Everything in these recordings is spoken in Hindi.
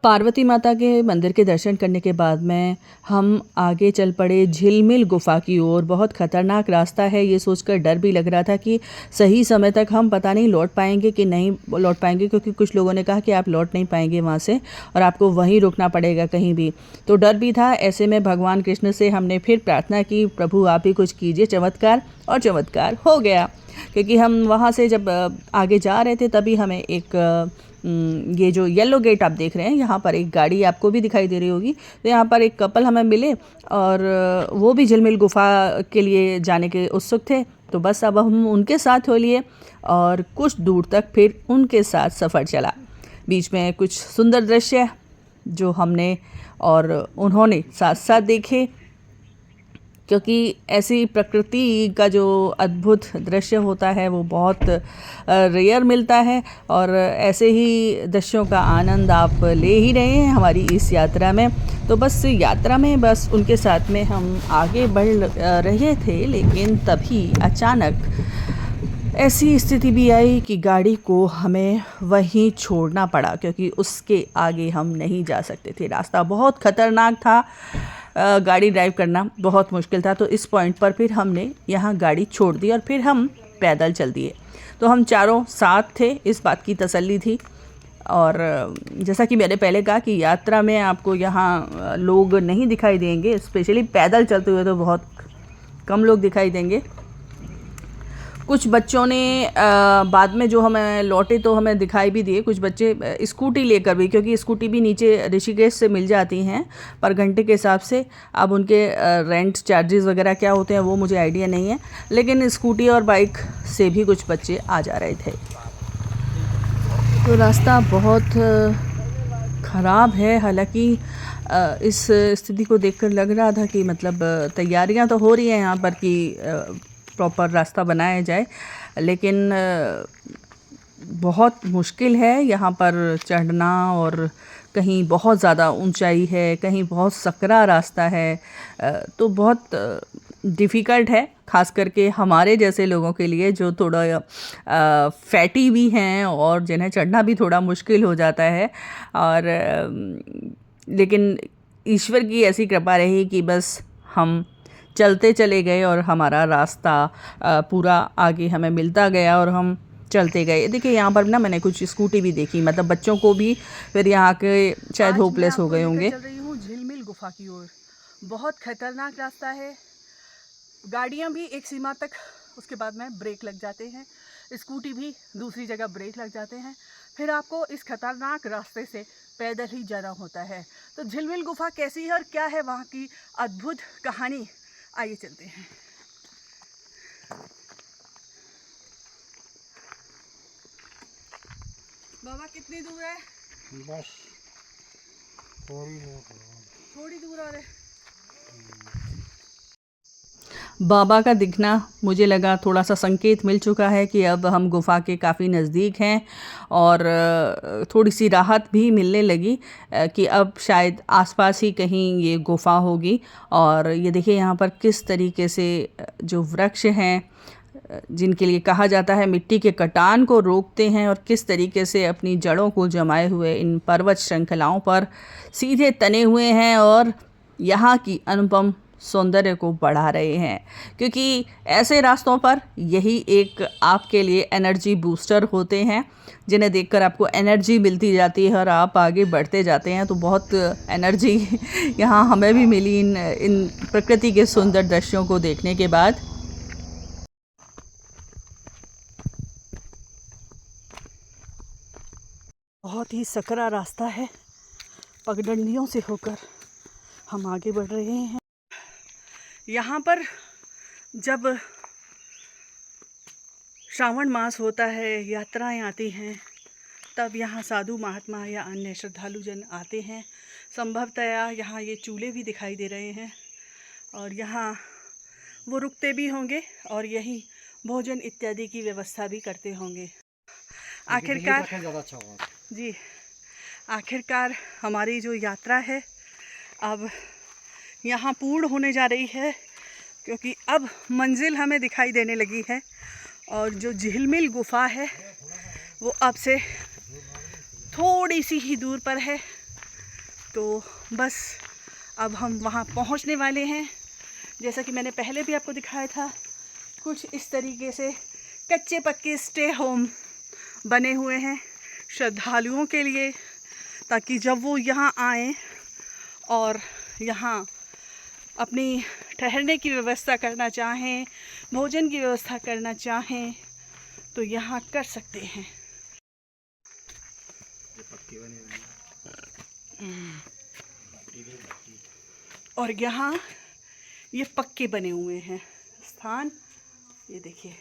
पार्वती माता के मंदिर के दर्शन करने के बाद में हम आगे चल पड़े झिलमिल गुफा की ओर। बहुत ख़तरनाक रास्ता है, ये सोचकर डर भी लग रहा था कि सही समय तक हम पता नहीं लौट पाएंगे कि नहीं लौट पाएंगे, क्योंकि कुछ लोगों ने कहा कि आप लौट नहीं पाएंगे वहाँ से और आपको वहीं रुकना पड़ेगा कहीं भी। तो डर भी था। ऐसे में भगवान कृष्ण से हमने फिर प्रार्थना की, प्रभु आप ही कुछ कीजिए चमत्कार, और चमत्कार हो गया। क्योंकि हम वहाँ से जब आगे जा रहे थे तभी हमें एक ये जो येलो गेट आप देख रहे हैं, यहाँ पर एक गाड़ी आपको भी दिखाई दे रही होगी। तो यहाँ पर एक कपल हमें मिले और वो भी झिलमिल गुफा के लिए जाने के उत्सुक थे। तो बस अब हम उनके साथ हो लिए और कुछ दूर तक फिर उनके साथ सफ़र चला। बीच में कुछ सुंदर दृश्य जो हमने और उन्होंने साथ साथ देखे, क्योंकि ऐसी प्रकृति का जो अद्भुत दृश्य होता है वो बहुत रेयर मिलता है। और ऐसे ही दृश्यों का आनंद आप ले ही रहे हैं हमारी इस यात्रा में। तो बस यात्रा में बस उनके साथ में हम आगे बढ़ रहे थे, लेकिन तभी अचानक ऐसी स्थिति भी आई कि गाड़ी को हमें वहीं छोड़ना पड़ा, क्योंकि उसके आगे हम नहीं जा सकते थे। रास्ता बहुत ख़तरनाक था, गाड़ी ड्राइव करना बहुत मुश्किल था। तो इस पॉइंट पर फिर हमने यहाँ गाड़ी छोड़ दी और फिर हम पैदल चल दिए। तो हम चारों साथ थे, इस बात की तसल्ली थी। और जैसा कि मैंने पहले कहा कि यात्रा में आपको यहाँ लोग नहीं दिखाई देंगे, स्पेशली पैदल चलते हुए तो बहुत कम लोग दिखाई देंगे। कुछ बच्चों ने बाद में जो हमें लौटे तो हमें दिखाई भी दिए कुछ बच्चे स्कूटी लेकर भी, क्योंकि स्कूटी भी नीचे ऋषिकेश से मिल जाती हैं पर घंटे के हिसाब से। अब उनके रेंट चार्जेस वगैरह क्या होते हैं वो मुझे आइडिया नहीं है, लेकिन स्कूटी और बाइक से भी कुछ बच्चे आ जा रहे थे। तो रास्ता बहुत ख़राब है। हालांकि इस स्थिति को देखकर लग रहा था कि मतलब तैयारियां तो हो रही हैं यहाँ पर कि प्रॉपर रास्ता बनाया जाए, लेकिन बहुत मुश्किल है यहाँ पर चढ़ना। और कहीं बहुत ज़्यादा ऊंचाई है, कहीं बहुत सकरा रास्ता है। तो बहुत डिफ़िकल्ट है, ख़ास करके हमारे जैसे लोगों के लिए जो थोड़ा फैटी भी हैं और जिन्हें चढ़ना भी थोड़ा मुश्किल हो जाता है। और लेकिन ईश्वर की ऐसी कृपा रही कि बस हम चलते चले गए और हमारा रास्ता पूरा आगे हमें मिलता गया और हम चलते गए। देखिए यहाँ पर ना मैंने कुछ स्कूटी भी देखी, मतलब बच्चों को भी फिर यहाँ के शायद होपलेस हो गए होंगे। चल रही हूँ झिलमिल गुफा की ओर। बहुत खतरनाक रास्ता है, गाड़ियाँ भी एक सीमा तक, उसके बाद में ब्रेक लग जाते हैं, स्कूटी भी दूसरी जगह ब्रेक लग जाते हैं, फिर आपको इस खतरनाक रास्ते से पैदल ही जाना होता है। तो झिलमिल गुफा कैसी है और क्या है वहाँ की अद्भुत कहानी, आइए चलते हैं। बाबा कितनी दूर है? बस थोड़ी दूर और है। बाबा का दिखना मुझे लगा थोड़ा सा संकेत मिल चुका है कि अब हम गुफा के काफ़ी नज़दीक हैं और थोड़ी सी राहत भी मिलने लगी कि अब शायद आसपास ही कहीं ये गुफा होगी। और ये देखिए यहाँ पर किस तरीके से जो वृक्ष हैं जिनके लिए कहा जाता है मिट्टी के कटान को रोकते हैं, और किस तरीके से अपनी जड़ों को जमाए हुए इन पर्वत श्रृंखलाओं पर सीधे तने हुए हैं और यहाँ की अनुपम सौंदर्य को बढ़ा रहे हैं। क्योंकि ऐसे रास्तों पर यही एक आपके लिए एनर्जी बूस्टर होते हैं, जिन्हें देखकर आपको एनर्जी मिलती जाती है और आप आगे बढ़ते जाते हैं। तो बहुत एनर्जी यहाँ हमें भी मिली इन प्रकृति के सुंदर दृश्यों को देखने के बाद। बहुत ही सकरा रास्ता है, पगडंडियों से होकर हम आगे बढ़ रहे हैं। यहाँ पर जब श्रावण मास होता है, यात्राएं आती हैं, तब यहाँ साधु महात्मा या अन्य श्रद्धालु जन आते हैं। संभवतया यहाँ ये चूल्हे भी दिखाई दे रहे हैं और यहाँ वो रुकते भी होंगे और यही भोजन इत्यादि की व्यवस्था भी करते होंगे। आखिरकार जी, आखिरकार हमारी जो यात्रा है अब यहाँ पूर्ण होने जा रही है, क्योंकि अब मंजिल हमें दिखाई देने लगी है और जो झिलमिल गुफा है वो अब से थोड़ी सी ही दूर पर है। तो बस अब हम वहाँ पहुँचने वाले हैं। जैसा कि मैंने पहले भी आपको दिखाया था, कुछ इस तरीके से कच्चे पक्के स्टे होम बने हुए हैं श्रद्धालुओं के लिए, ताकि जब वो यहाँ आएँ और यहाँ अपनी ठहरने की व्यवस्था करना चाहें, भोजन की व्यवस्था करना चाहें, तो यहाँ कर सकते हैं। और यहाँ ये पक्के बने हुए हैं स्थान, ये देखिए।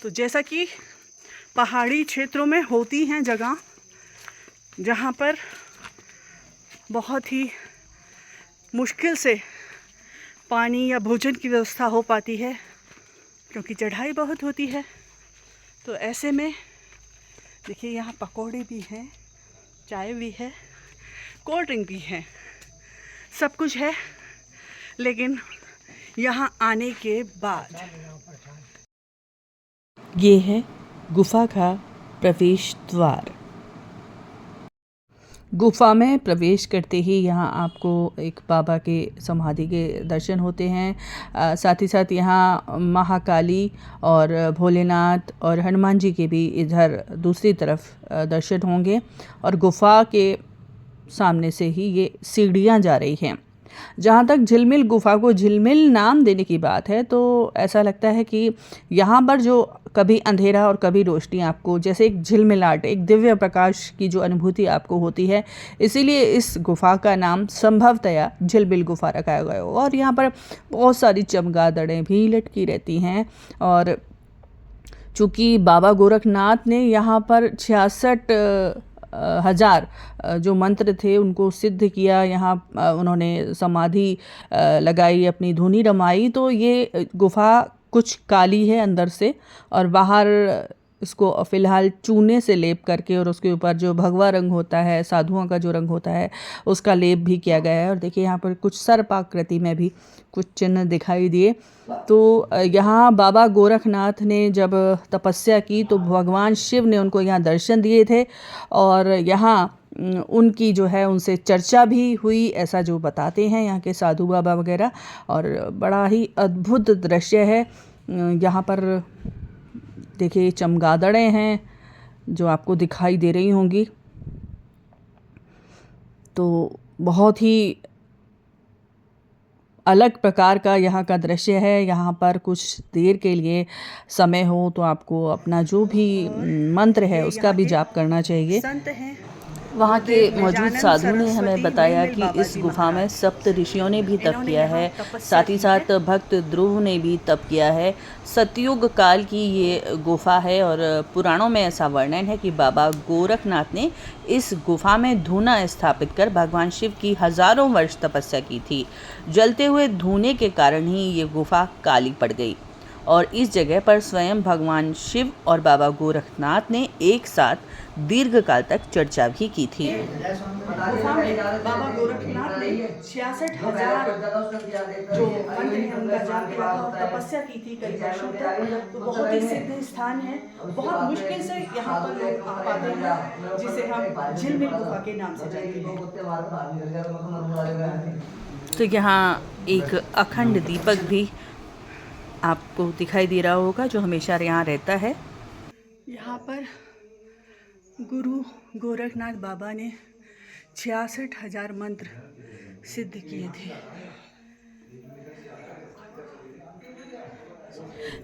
तो जैसा कि पहाड़ी क्षेत्रों में होती हैं जगह जहाँ पर बहुत ही मुश्किल से पानी या भोजन की व्यवस्था हो पाती है, क्योंकि चढ़ाई बहुत होती है, तो ऐसे में देखिए यहाँ पकौड़े भी हैं, चाय भी है, कोल्ड ड्रिंक भी है, सब कुछ है। लेकिन यहाँ आने के बाद ये है गुफा का प्रवेश द्वार। गुफा में प्रवेश करते ही यहाँ आपको एक बाबा के समाधि के दर्शन होते हैं। साथ ही साथ यहाँ महाकाली और भोलेनाथ और हनुमान जी के भी इधर दूसरी तरफ दर्शन होंगे। और गुफा के सामने से ही ये सीढ़ियाँ जा रही हैं। जहाँ तक झिलमिल गुफा को झिलमिल नाम देने की बात है, तो ऐसा लगता है कि यहाँ पर जो कभी अंधेरा और कभी रोशनी, आपको जैसे एक झिलमिलाहट, एक दिव्य प्रकाश की जो अनुभूति आपको होती है, इसीलिए इस गुफा का नाम संभवतया झिलमिल गुफा रखा गया हो। और यहाँ पर बहुत सारी चमगादड़ें भी लटकी रहती हैं। और चूँकि बाबा गोरखनाथ ने यहाँ पर 66,000 जो मंत्र थे उनको सिद्ध किया, यहाँ उन्होंने समाधि लगाई, अपनी धुनी रमाई, तो ये गुफा कुछ काली है अंदर से, और बाहर इसको फ़िलहाल चूने से लेप करके और उसके ऊपर जो भगवा रंग होता है, साधुओं का जो रंग होता है, उसका लेप भी किया गया है। और देखिए यहाँ पर कुछ सर्पाकृति में भी कुछ चिन्ह दिखाई दिए। तो यहाँ बाबा गोरखनाथ ने जब तपस्या की तो भगवान शिव ने उनको यहाँ दर्शन दिए थे, और यहाँ उनकी जो है उनसे चर्चा भी हुई, ऐसा जो बताते हैं यहाँ के साधु बाबा वगैरह। और बड़ा ही अद्भुत दृश्य है। यहाँ पर देखिए चमगादड़ें हैं जो आपको दिखाई दे रही होंगी। तो बहुत ही अलग प्रकार का यहाँ का दृश्य है। यहाँ पर कुछ देर के लिए समय हो तो आपको अपना जो भी मंत्र है उसका भी जाप करना चाहिए। संत हैं, वहाँ के मौजूद साधु ने हमें बताया कि इस गुफा में सप्त ऋषियों ने भी तप किया है, साथ ही साथ भक्त ध्रुव ने भी तप किया है। सतयुग काल की ये गुफा है और पुराणों में ऐसा वर्णन है कि बाबा गोरखनाथ ने इस गुफा में धूना स्थापित कर भगवान शिव की हजारों वर्ष तपस्या की थी। जलते हुए धूने के कारण ही ये गुफा काली पड़ गई और इस जगह पर स्वयं भगवान शिव और बाबा गोरखनाथ ने एक साथ दीर्घ काल तक चर्चा भी की थी। गुफा में बाबा गोरखनाथ ने 66,000 जो मंत्र हैं उनका जाप किया था और तपस्या की थी कई वर्षों तक। तो बहुत ही सिद्ध स्थान है, बहुत मुश्किल से यहाँ पर लोग आ पाते हैं, जिसे हम झिलमिल गुफा के नाम से जानते हैं। तो यहाँ एक अखंड दीपक भी आपको दिखाई दे रहा होगा जो हमेशा यहाँ रहता है। यहाँ पर गुरु गोरखनाथ बाबा ने 66,000 मंत्र सिद्ध किए थे।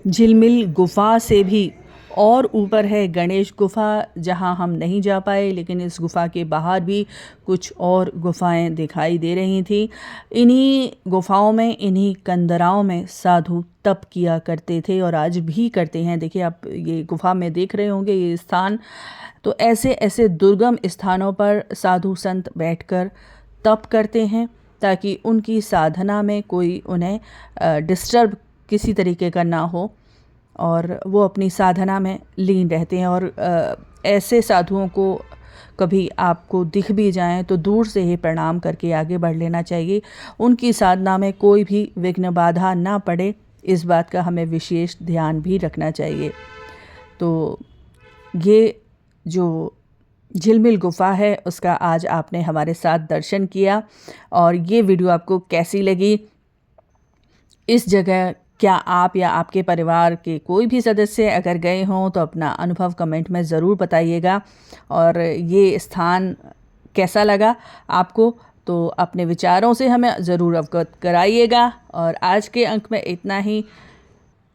झिलमिल गुफा से भी और ऊपर है गणेश गुफा, जहां हम नहीं जा पाए, लेकिन इस गुफा के बाहर भी कुछ और गुफाएं दिखाई दे रही थी। इन्हीं गुफाओं में, इन्हीं कंदराओं में साधु तप किया करते थे और आज भी करते हैं। देखिए आप ये गुफा में देख रहे होंगे ये स्थान। तो ऐसे ऐसे दुर्गम स्थानों पर साधु संत बैठकर तप करते हैं ताकि उनकी साधना में कोई उन्हें डिस्टर्ब किसी तरीके का ना हो और वो अपनी साधना में लीन रहते हैं। और ऐसे साधुओं को कभी आपको दिख भी जाएं तो दूर से ही प्रणाम करके आगे बढ़ लेना चाहिए। उनकी साधना में कोई भी विघ्न बाधा ना पड़े, इस बात का हमें विशेष ध्यान भी रखना चाहिए। तो ये जो झिलमिल गुफ़ा है उसका आज आपने हमारे साथ दर्शन किया। और ये वीडियो आपको कैसी लगी? इस जगह क्या आप या आपके परिवार के कोई भी सदस्य अगर गए हों तो अपना अनुभव कमेंट में ज़रूर बताइएगा। और ये स्थान कैसा लगा आपको, तो अपने विचारों से हमें ज़रूर अवगत कराइएगा। और आज के अंक में इतना ही।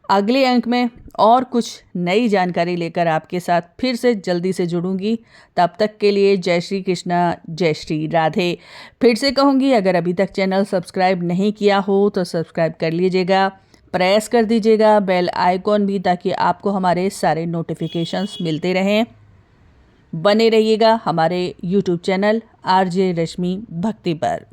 अगले अंक में और कुछ नई जानकारी लेकर आपके साथ फिर से जल्दी से जुड़ूंगी। तब तक के लिए जय श्री कृष्णा, जय श्री राधे। फिर से कहूँगी, अगर अभी तक चैनल सब्सक्राइब नहीं किया हो तो सब्सक्राइब कर लीजिएगा, प्रेस कर दीजिएगा बेल आइकॉन भी, ताकि आपको हमारे सारे नोटिफिकेशंस मिलते रहें। बने रहिएगा हमारे यूट्यूब चैनल RJ रश्मि भक्ति पर।